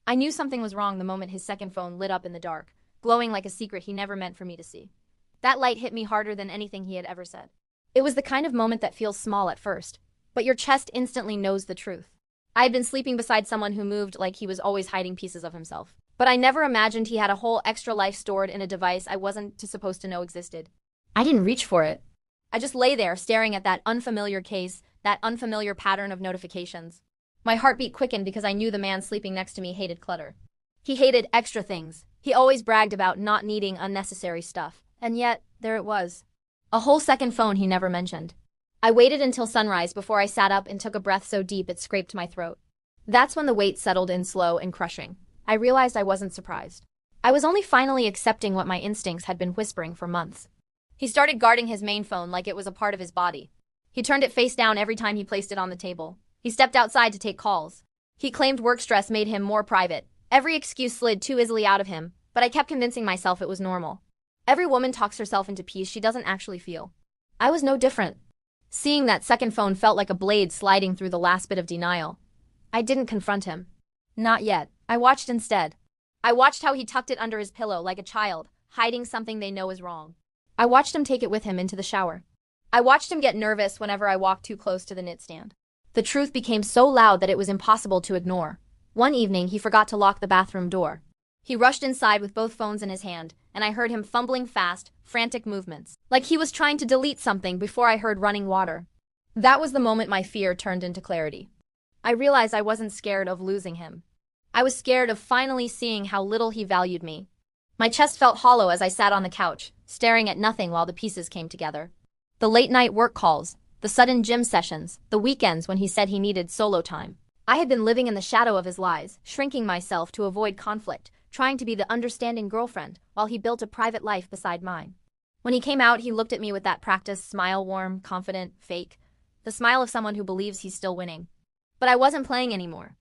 I knew something was wrong the moment his second phone lit up in the dark, glowing like a secret he never meant for me to see. That light hit me harder than anything he had ever said. It was the kind of moment that feels small at first, but your chest instantly knows the truth. I had been sleeping beside someone who moved like he was always hiding pieces of himself. But I never imagined he had a whole extra life stored in a device I wasn't supposed to know existed. I didn't reach for it. I just lay there staring at that unfamiliar case, that unfamiliar pattern of notifications. My heartbeat quickened because I knew the man sleeping next to me hated clutter. He hated extra things. He always bragged about not needing unnecessary stuff. And yet, there it was. A whole second phone he never mentioned. I waited until sunrise before I sat up and took a breath so deep it scraped my throat. That's when the weight settled in slow and crushing. I realized I wasn't surprised. I was only finally accepting what my instincts had been whispering for months. He started guarding his main phone like it was a part of his body. He turned it face down every time he placed it on the table. He stepped outside to take calls. He claimed work stress made him more private. Every excuse slid too easily out of him, but I kept convincing myself it was normal. Every woman talks herself into peace she doesn't actually feel. I was no different. Seeing that second phone felt like a blade sliding through the last bit of denial. I didn't confront him. Not yet. I watched instead. I watched how he tucked it under his pillow like a child, hiding something they know is wrong. I watched him take it with him into the shower. I watched him get nervous whenever I walked too close to the nightstand. The truth became so loud that it was impossible to ignore. One evening, he forgot to lock the bathroom door. He rushed inside with both phones in his hand, and I heard him fumbling fast, frantic movements, like he was trying to delete something before I heard running water. That was the moment my fear turned into clarity. I realized I wasn't scared of losing him. I was scared of finally seeing how little he valued me. My chest felt hollow as I sat on the couch, staring at nothing while the pieces came together. The late-night work calls, the sudden gym sessions, the weekends when he said he needed solo time. I had been living in the shadow of his lies, shrinking myself to avoid conflict, trying to be the understanding girlfriend, while he built a private life beside mine. When he came out, he looked at me with that practiced smile, warm, confident, fake. The smile of someone who believes he's still winning. But I wasn't playing anymore.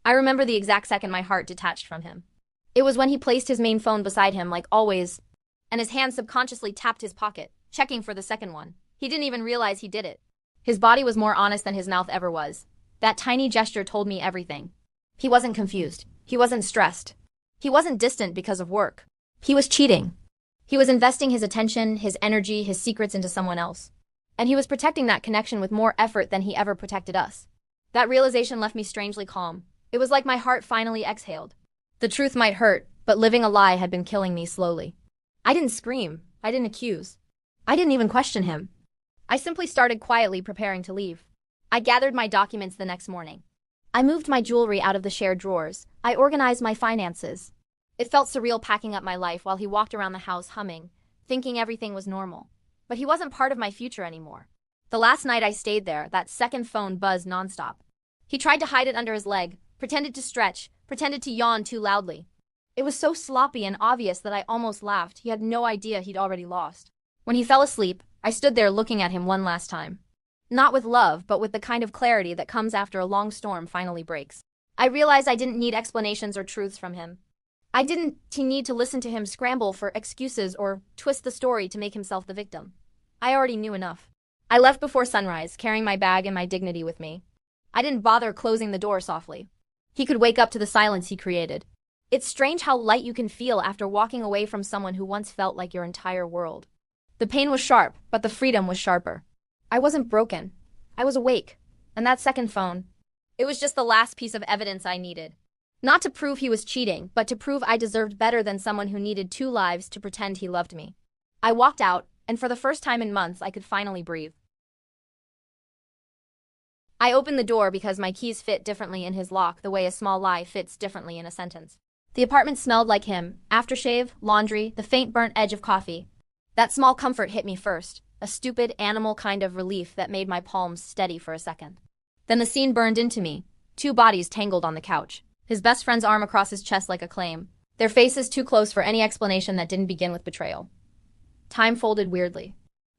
I remember the exact second my heart detached from him. It was when he placed his main phone beside him like always, and his hand subconsciously tapped his pocket, checking for the second one. He didn't even realize he did it. His body was more honest than his mouth ever was. That tiny gesture told me everything. He wasn't confused. He wasn't stressed. He wasn't distant because of work. He was cheating. He was investing his attention, his energy, his secrets into someone else. And he was protecting that connection with more effort than he ever protected us. That realization left me strangely calm. It was like my heart finally exhaled. The truth might hurt, but living a lie had been killing me slowly. I didn't scream. I didn't accuse. I didn't even question him. I simply started quietly preparing to leave. I gathered my documents the next morning. I moved my jewelry out of the shared drawers. I organized my finances. It felt surreal packing up my life while he walked around the house humming, thinking everything was normal. But he wasn't part of my future anymore. The last night I stayed there, that second phone buzzed nonstop. He tried to hide it under his leg, pretended to stretch, pretended to yawn too loudly. It was so sloppy and obvious that I almost laughed. He had no idea he'd already lost. When he fell asleep, I stood there looking at him one last time. Not with love, but with the kind of clarity that comes after a long storm finally breaks. I realized I didn't need explanations or truths from him. I didn't need to listen to him scramble for excuses or twist the story to make himself the victim. I already knew enough. I left before sunrise, carrying my bag and my dignity with me. I didn't bother closing the door softly. He could wake up to the silence he created. It's strange how light you can feel after walking away from someone who once felt like your entire world. The pain was sharp, but the freedom was sharper. I wasn't broken. I was awake. And that second phone, it was just the last piece of evidence I needed. Not to prove he was cheating, but to prove I deserved better than someone who needed 2 lives to pretend he loved me. I walked out, and for the first time in months, I could finally breathe. I opened the door because my keys fit differently in his lock the way a small lie fits differently in a sentence. The apartment smelled like him, aftershave, laundry, the faint burnt edge of coffee. That small comfort hit me first, a stupid, animal kind of relief that made my palms steady for a second. Then the scene burned into me, 2 bodies tangled on the couch. His best friend's arm across his chest like a claim, their faces too close for any explanation that didn't begin with betrayal. Time folded weirdly.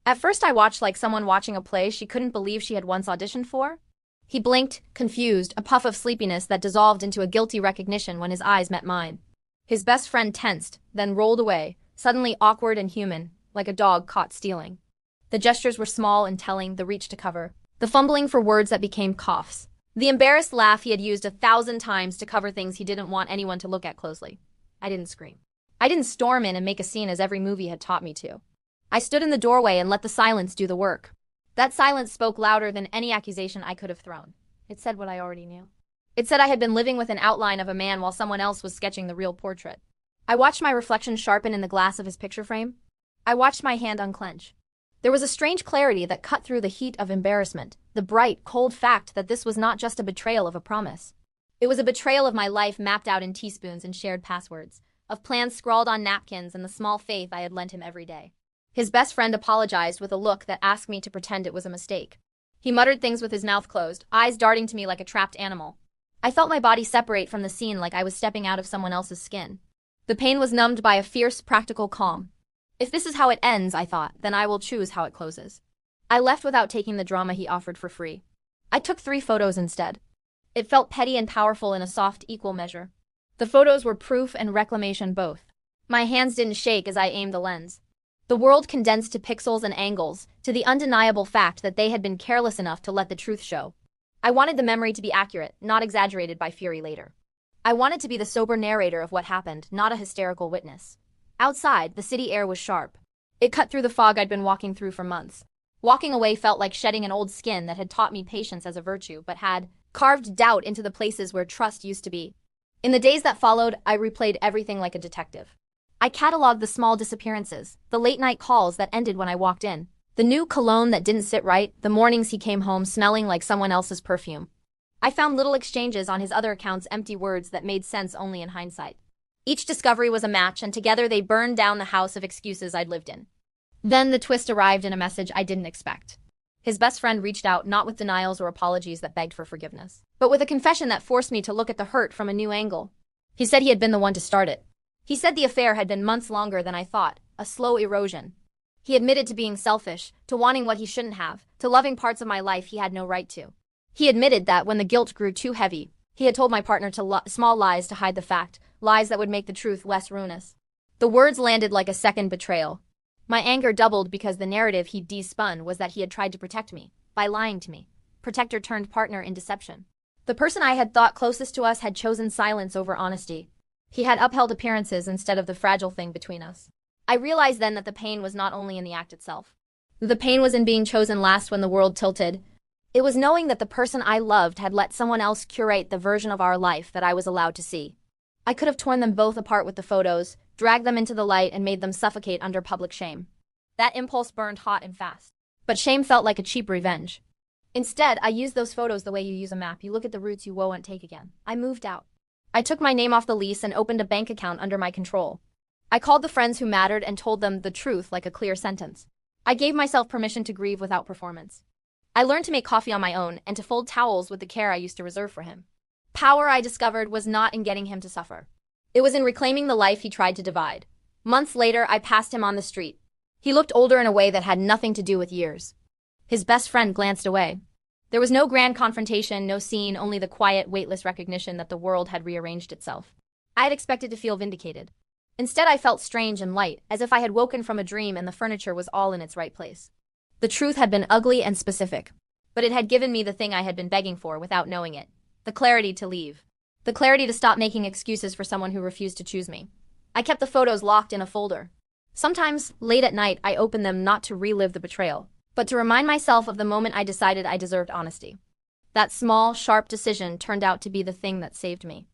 At first I watched like someone watching a play she couldn't believe she had once auditioned for. He blinked, confused, a puff of sleepiness that dissolved into a guilty recognition when his eyes met mine. His best friend tensed, then rolled away, suddenly awkward and human, like a dog caught stealing. The gestures were small and telling, the reach to cover, the fumbling for words that became coughs. The embarrassed laugh he had used 1,000 times to cover things he didn't want anyone to look at closely. I didn't scream. I didn't storm in and make a scene as every movie had taught me to. I stood in the doorway and let the silence do the work. That silence spoke louder than any accusation I could have thrown. It said what I already knew. It said I had been living with an outline of a man while someone else was sketching the real portrait. I watched my reflection sharpen in the glass of his picture frame. I watched my hand unclench. There was a strange clarity that cut through the heat of embarrassment, the bright, cold fact that this was not just a betrayal of a promise. It was a betrayal of my life mapped out in teaspoons and shared passwords, of plans scrawled on napkins and the small faith I had lent him every day. His best friend apologized with a look that asked me to pretend it was a mistake. He muttered things with his mouth closed, eyes darting to me like a trapped animal. I felt my body separate from the scene like I was stepping out of someone else's skin. The pain was numbed by a fierce, practical calm. If this is how it ends, I thought, then I will choose how it closes. I left without taking the drama he offered for free. I took 3 photos instead. It felt petty and powerful in a soft, equal measure. The photos were proof and reclamation both. My hands didn't shake as I aimed the lens. The world condensed to pixels and angles, to the undeniable fact that they had been careless enough to let the truth show. I wanted the memory to be accurate, not exaggerated by fury later. I wanted to be the sober narrator of what happened, not a hysterical witness. Outside, the city air was sharp. It cut through the fog I'd been walking through for months. Walking away felt like shedding an old skin that had taught me patience as a virtue, but had carved doubt into the places where trust used to be. In the days that followed, I replayed everything like a detective. I cataloged the small disappearances, the late-night calls that ended when I walked in, the new cologne that didn't sit right, the mornings he came home smelling like someone else's perfume. I found little exchanges on his other accounts, empty words that made sense only in hindsight. Each discovery was a match, and together they burned down the house of excuses I'd lived in. Then the twist arrived in a message I didn't expect. His best friend reached out, not with denials or apologies that begged for forgiveness, but with a confession that forced me to look at the hurt from a new angle. He said he had been the one to start it. He said the affair had been months longer than I thought, a slow erosion. He admitted to being selfish, to wanting what he shouldn't have, to loving parts of my life he had no right to. He admitted that when the guilt grew too heavy, he had told my partner small lies to hide the fact, lies that would make the truth less ruinous. The words landed like a second betrayal. My anger doubled because the narrative he'd de-spun was that he had tried to protect me, by lying to me. Protector turned partner in deception. The person I had thought closest to us had chosen silence over honesty. He had upheld appearances instead of the fragile thing between us. I realized then that the pain was not only in the act itself. The pain was in being chosen last when the world tilted. It was knowing that the person I loved had let someone else curate the version of our life that I was allowed to see. I could have torn them both apart with the photos, dragged them into the light, and made them suffocate under public shame. That impulse burned hot and fast. But shame felt like a cheap revenge. Instead, I used those photos the way you use a map. You look at the routes you won't take again. I moved out. I took my name off the lease and opened a bank account under my control. I called the friends who mattered and told them the truth like a clear sentence. I gave myself permission to grieve without performance. I learned to make coffee on my own and to fold towels with the care I used to reserve for him. Power, I discovered, was not in getting him to suffer. It was in reclaiming the life he tried to divide. Months later, I passed him on the street. He looked older in a way that had nothing to do with years. His best friend glanced away. There was no grand confrontation, no scene, only the quiet, weightless recognition that the world had rearranged itself. I had expected to feel vindicated. Instead, I felt strange and light, as if I had woken from a dream and the furniture was all in its right place. The truth had been ugly and specific, but it had given me the thing I had been begging for without knowing it. The clarity to leave. The clarity to stop making excuses for someone who refused to choose me. I kept the photos locked in a folder. Sometimes, late at night, I opened them not to relive the betrayal, but to remind myself of the moment I decided I deserved honesty. That small, sharp decision turned out to be the thing that saved me.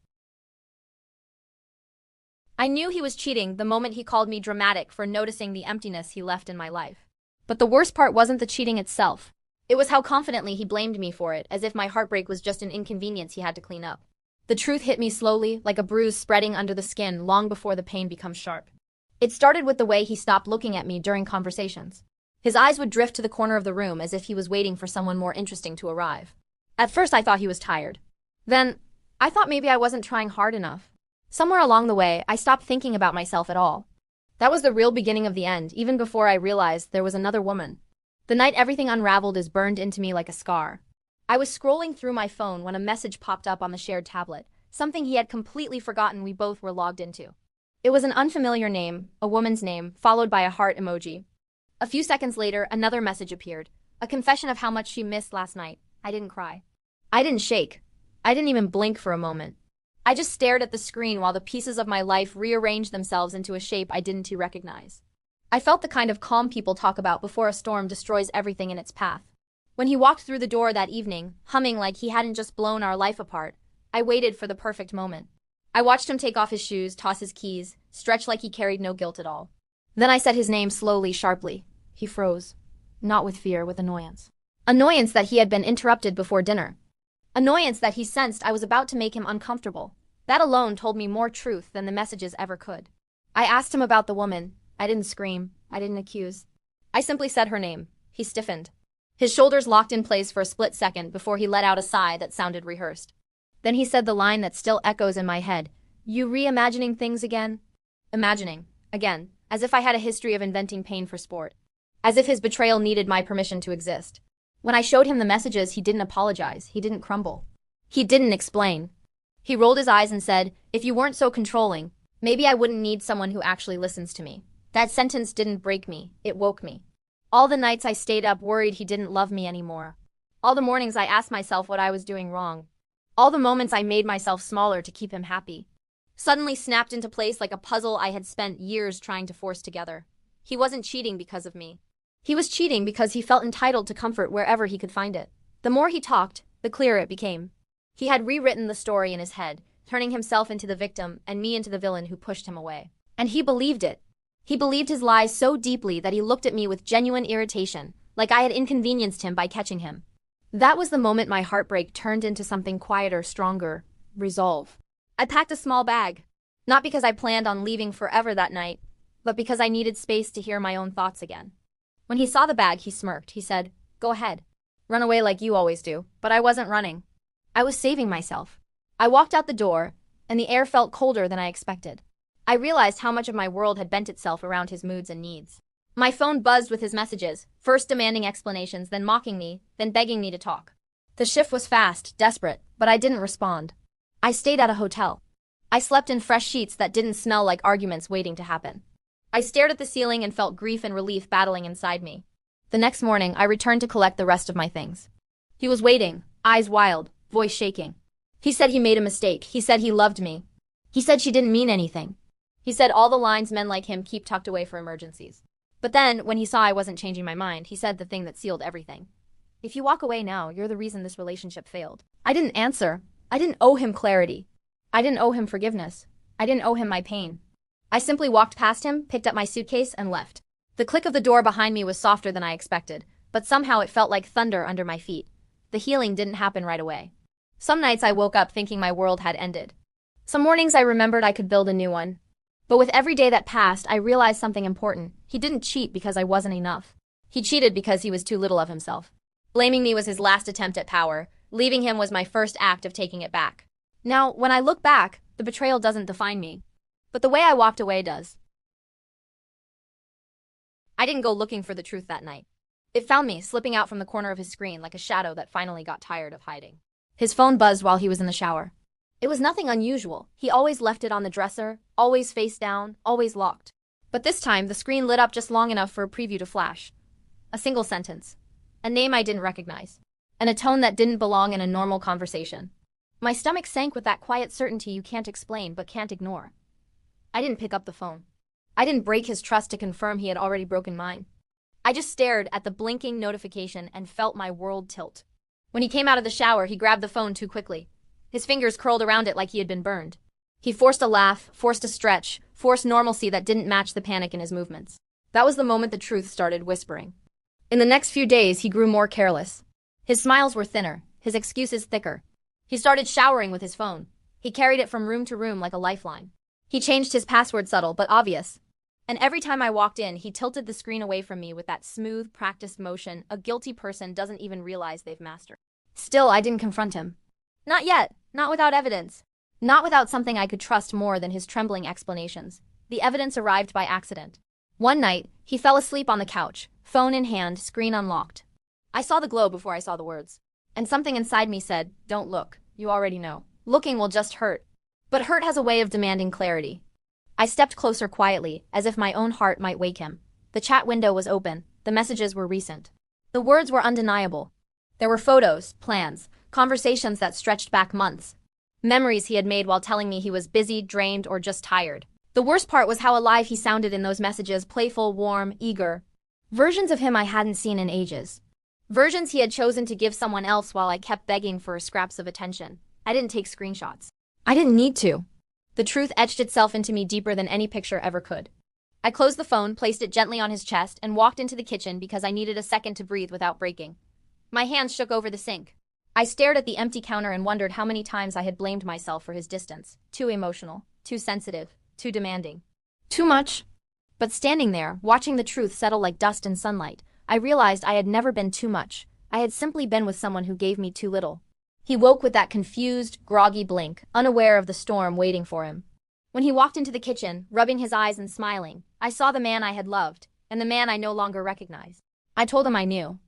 I knew he was cheating the moment he called me dramatic for noticing the emptiness he left in my life. But the worst part wasn't the cheating itself. It was how confidently he blamed me for it, as if my heartbreak was just an inconvenience he had to clean up. The truth hit me slowly, like a bruise spreading under the skin long before the pain becomes sharp. It started with the way he stopped looking at me during conversations. His eyes would drift to the corner of the room as if he was waiting for someone more interesting to arrive. At first, I thought he was tired. Then, I thought maybe I wasn't trying hard enough. Somewhere along the way, I stopped thinking about myself at all. That was the real beginning of the end, even before I realized there was another woman. The night everything unraveled is burned into me like a scar. I was scrolling through my phone when a message popped up on the shared tablet, something he had completely forgotten we both were logged into. It was an unfamiliar name, a woman's name, followed by a heart emoji. A few seconds later, another message appeared, a confession of how much she missed last night. I didn't cry. I didn't shake. I didn't even blink for a moment. I just stared at the screen while the pieces of my life rearranged themselves into a shape I didn't recognize. I felt the kind of calm people talk about before a storm destroys everything in its path. When he walked through the door that evening, humming like he hadn't just blown our life apart, I waited for the perfect moment. I watched him take off his shoes, toss his keys, stretch like he carried no guilt at all. Then I said his name slowly, sharply. He froze. Not with fear, with annoyance. Annoyance that he had been interrupted before dinner. Annoyance that he sensed I was about to make him uncomfortable. That alone told me more truth than the messages ever could. I asked him about the woman. I didn't scream. I didn't accuse. I simply said her name. He stiffened. His shoulders locked in place for a split second before he let out a sigh that sounded rehearsed. Then he said the line that still echoes in my head. You reimagining things again? Imagining. Again. As if I had a history of inventing pain for sport. As if his betrayal needed my permission to exist. When I showed him the messages, he didn't apologize. He didn't crumble. He didn't explain. He rolled his eyes and said, if you weren't so controlling, maybe I wouldn't need someone who actually listens to me. That sentence didn't break me. It woke me. All the nights I stayed up worried he didn't love me anymore. All the mornings I asked myself what I was doing wrong. All the moments I made myself smaller to keep him happy. Suddenly snapped into place like a puzzle I had spent years trying to force together. He wasn't cheating because of me. He was cheating because he felt entitled to comfort wherever he could find it. The more he talked, the clearer it became. He had rewritten the story in his head, turning himself into the victim and me into the villain who pushed him away. And he believed it. He believed his lies so deeply that he looked at me with genuine irritation, like I had inconvenienced him by catching him. That was the moment my heartbreak turned into something quieter, stronger, resolve. I packed a small bag, not because I planned on leaving forever that night, but because I needed space to hear my own thoughts again. When he saw the bag, he smirked. He said, go ahead. Run away like you always do. But I wasn't running. I was saving myself. I walked out the door, and the air felt colder than I expected. I realized how much of my world had bent itself around his moods and needs. My phone buzzed with his messages, first demanding explanations, then mocking me, then begging me to talk. The shift was fast, desperate, but I didn't respond. I stayed at a hotel. I slept in fresh sheets that didn't smell like arguments waiting to happen. I stared at the ceiling and felt grief and relief battling inside me. The next morning, I returned to collect the rest of my things. He was waiting, eyes wild, voice shaking. He said he made a mistake. He said he loved me. He said she didn't mean anything. He said all the lines men like him keep tucked away for emergencies. But then, when he saw I wasn't changing my mind, he said the thing that sealed everything. If you walk away now, you're the reason this relationship failed. I didn't answer. I didn't owe him clarity. I didn't owe him forgiveness. I didn't owe him my pain. I simply walked past him, picked up my suitcase, and left. The click of the door behind me was softer than I expected, but somehow it felt like thunder under my feet. The healing didn't happen right away. Some nights I woke up thinking my world had ended. Some mornings I remembered I could build a new one. But with every day that passed, I realized something important. He didn't cheat because I wasn't enough. He cheated because he was too little of himself. Blaming me was his last attempt at power. Leaving him was my first act of taking it back. Now, when I look back, the betrayal doesn't define me. But the way I walked away does. I didn't go looking for the truth that night. It found me, slipping out from the corner of his screen like a shadow that finally got tired of hiding. His phone buzzed while he was in the shower. It was nothing unusual. He always left it on the dresser, always face down, always locked. But this time, the screen lit up just long enough for a preview to flash. A single sentence. A name I didn't recognize. And a tone that didn't belong in a normal conversation. My stomach sank with that quiet certainty you can't explain but can't ignore. I didn't pick up the phone. I didn't break his trust to confirm he had already broken mine. I just stared at the blinking notification and felt my world tilt. When he came out of the shower, he grabbed the phone too quickly. His fingers curled around it like he had been burned. He forced a laugh, forced a stretch, forced normalcy that didn't match the panic in his movements. That was the moment the truth started whispering. In the next few days, he grew more careless. His smiles were thinner, his excuses thicker. He started showering with his phone. He carried it from room to room like a lifeline. He changed his password subtle but obvious. And every time I walked in, he tilted the screen away from me with that smooth, practiced motion a guilty person doesn't even realize they've mastered. Still, I didn't confront him. Not yet. Not without evidence. Not without something I could trust more than his trembling explanations. The evidence arrived by accident. One night, he fell asleep on the couch, phone in hand, screen unlocked. I saw the glow before I saw the words. And something inside me said, don't look. You already know. Looking will just hurt. But hurt has a way of demanding clarity. I stepped closer quietly, as if my own heart might wake him. The chat window was open. The messages were recent. The words were undeniable. There were photos, plans, Conversations that stretched back months. Memories he had made while telling me he was busy, drained, or just tired. The worst part was how alive he sounded in those messages, playful, warm, eager. Versions of him I hadn't seen in ages. Versions he had chosen to give someone else while I kept begging for scraps of attention. I didn't take screenshots. I didn't need to. The truth etched itself into me deeper than any picture ever could. I closed the phone, placed it gently on his chest, and walked into the kitchen because I needed a second to breathe without breaking. My hands shook over the sink. I stared at the empty counter and wondered how many times I had blamed myself for his distance. Too emotional, too sensitive, too demanding. Too much. But standing there, watching the truth settle like dust in sunlight, I realized I had never been too much. I had simply been with someone who gave me too little. He woke with that confused, groggy blink, unaware of the storm waiting for him. When he walked into the kitchen, rubbing his eyes and smiling, I saw the man I had loved, and the man I no longer recognized. I told him I knew.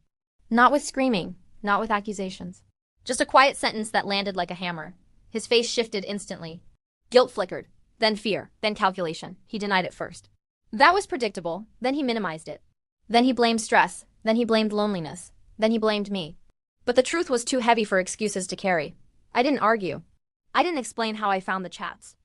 Not with screaming, not with accusations. Just a quiet sentence that landed like a hammer. His face shifted instantly. Guilt flickered, then fear, then calculation. He denied it first. That was predictable, then he minimized it. Then he blamed stress, then he blamed loneliness, then he blamed me. But the truth was too heavy for excuses to carry. I didn't argue. I didn't explain how I found the chats.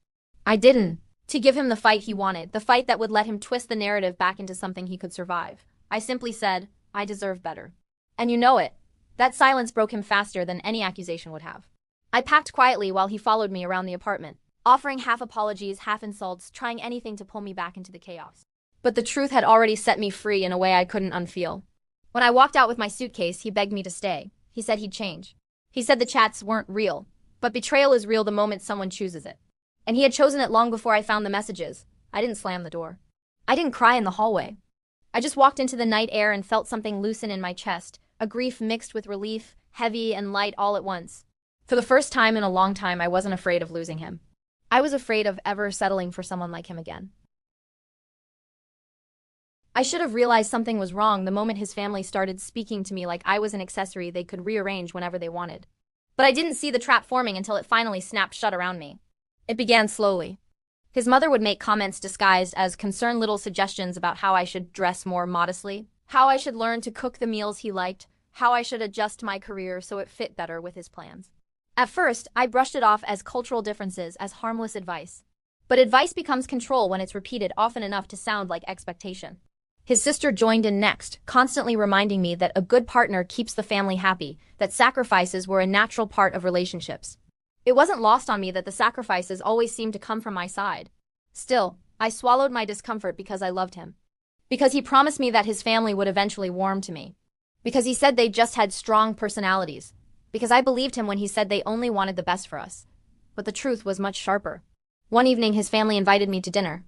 I didn't. To give him the fight he wanted, the fight that would let him twist the narrative back into something he could survive. I simply said, I deserve better. And you know it. That silence broke him faster than any accusation would have. I packed quietly while he followed me around the apartment, offering half apologies, half insults, trying anything to pull me back into the chaos. But the truth had already set me free in a way I couldn't unfeel. When I walked out with my suitcase, he begged me to stay. He said he'd change. He said the chats weren't real, but betrayal is real the moment someone chooses it. And he had chosen it long before I found the messages. I didn't slam the door. I didn't cry in the hallway. I just walked into the night air and felt something loosen in my chest, a grief mixed with relief, heavy and light all at once. For the first time in a long time, I wasn't afraid of losing him. I was afraid of ever settling for someone like him again. I should have realized something was wrong the moment his family started speaking to me like I was an accessory they could rearrange whenever they wanted. But I didn't see the trap forming until it finally snapped shut around me. It began slowly. His mother would make comments disguised as concerned little suggestions about how I should dress more modestly, how I should learn to cook the meals he liked, how I should adjust my career so it fit better with his plans. At first, I brushed it off as cultural differences, as harmless advice. But advice becomes control when it's repeated often enough to sound like expectation. His sister joined in next, constantly reminding me that a good partner keeps the family happy, that sacrifices were a natural part of relationships. It wasn't lost on me that the sacrifices always seemed to come from my side. Still, I swallowed my discomfort because I loved him. Because he promised me that his family would eventually warm to me. Because he said they just had strong personalities. Because I believed him when he said they only wanted the best for us. But the truth was much sharper. One evening, his family invited me to dinner.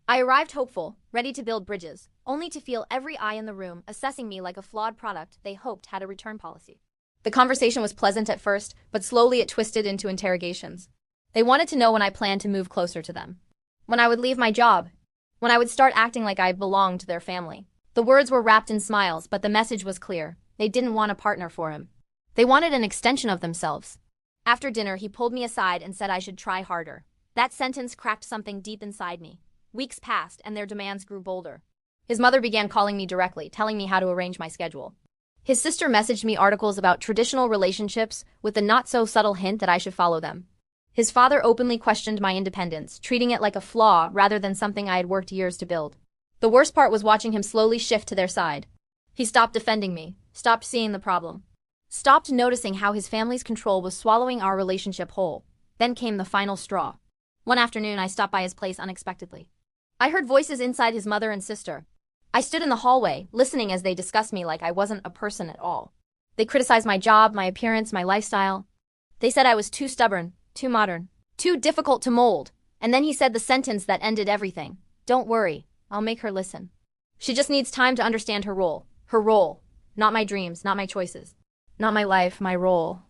I arrived hopeful, ready to build bridges, only to feel every eye in the room assessing me like a flawed product they hoped had a return policy. The conversation was pleasant at first, but slowly it twisted into interrogations. They wanted to know when I planned to move closer to them. When I would leave my job. When I would start acting like I belonged to their family. The words were wrapped in smiles, but the message was clear. They didn't want a partner for him. They wanted an extension of themselves. After dinner, he pulled me aside and said I should try harder. That sentence cracked something deep inside me. Weeks passed, and their demands grew bolder. His mother began calling me directly, telling me how to arrange my schedule. His sister messaged me articles about traditional relationships with the not-so-subtle hint that I should follow them. His father openly questioned my independence, treating it like a flaw rather than something I had worked years to build. The worst part was watching him slowly shift to their side. He stopped defending me, stopped seeing the problem, stopped noticing how his family's control was swallowing our relationship whole. Then came the final straw. One afternoon, I stopped by his place unexpectedly. I heard voices inside his mother and sister. I stood in the hallway, listening as they discussed me like I wasn't a person at all. They criticized my job, my appearance, my lifestyle. They said I was too stubborn, too modern, too difficult to mold. And then he said the sentence that ended everything. Don't worry, I'll make her listen. She just needs time to understand her role. Her role. Not my dreams, not my choices. Not my life, my role.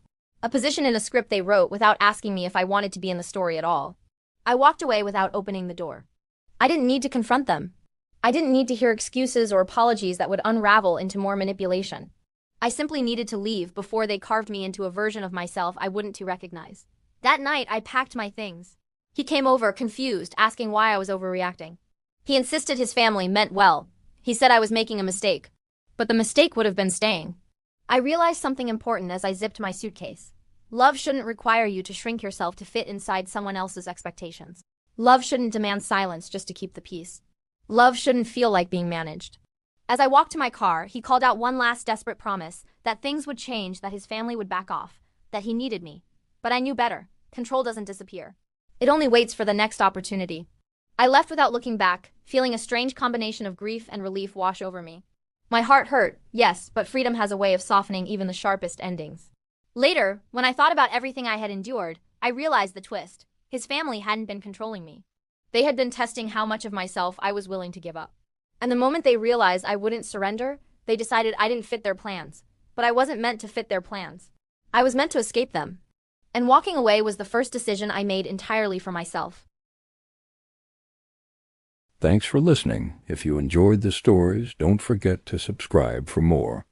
A position in a script they wrote without asking me if I wanted to be in the story at all. I walked away without opening the door. I didn't need to confront them. I didn't need to hear excuses or apologies that would unravel into more manipulation. I simply needed to leave before they carved me into a version of myself I wouldn't to recognize. That night, I packed my things. He came over, confused, asking why I was overreacting. He insisted his family meant well. He said I was making a mistake. But the mistake would have been staying. I realized something important as I zipped my suitcase. Love shouldn't require you to shrink yourself to fit inside someone else's expectations. Love shouldn't demand silence just to keep the peace. Love shouldn't feel like being managed. As I walked to my car, he called out one last desperate promise that things would change, that his family would back off, that he needed me. But I knew better. Control doesn't disappear. It only waits for the next opportunity. I left without looking back, feeling a strange combination of grief and relief wash over me. My heart hurt, yes, but freedom has a way of softening even the sharpest endings. Later, when I thought about everything I had endured, I realized the twist. His family hadn't been controlling me. They had been testing how much of myself I was willing to give up. And the moment they realized I wouldn't surrender, they decided I didn't fit their plans. But I wasn't meant to fit their plans. I was meant to escape them. And walking away was the first decision I made entirely for myself. Thanks for listening. If you enjoyed the stories, don't forget to subscribe for more.